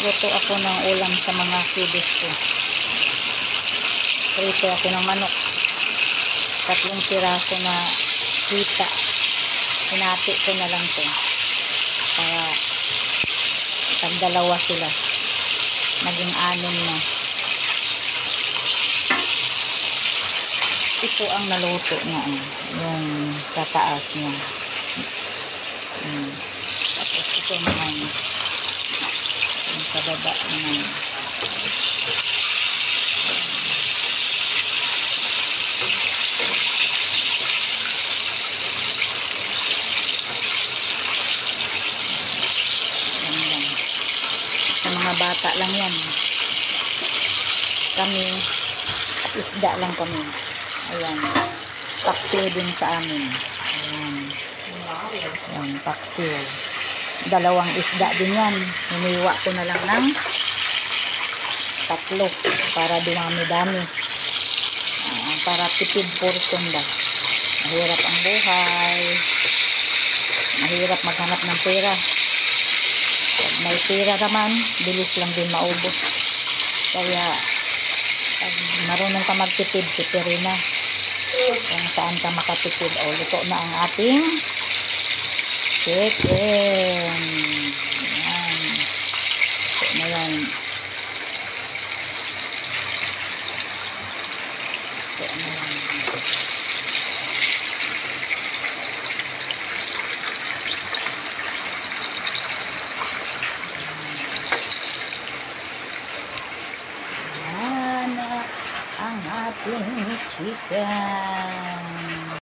Luto ako ng ulam sa mga kiddos ko. Prito ako ng manok. 3 piraso na hita. Hinati ko na lang to. Para tagdalawa sila. Naging 6 na. Ito ang naluto na. Yung tataas niya. Tapos ito naman. Yung sa baba naman. Sa mga bata lang yan. Kami, isda lang kami. Ayan. Paksiw din sa amin. Ayan. Ayan, paksiw. 2 isda din yan. Hiniwa ko na lang ng 3 para dumami-dami. Para tipid portion ba. Mahirap ang buhay. Mahirap maghanap ng pera. Pag may pera naman, bilis lang din maubos. Kaya, pag marunong ka magtipid, tipirin na. Kung saan ka makatipid. O, luto na ang ating chicken. Ayan. Ito na yan. Ito na yan. Ang ating chicken.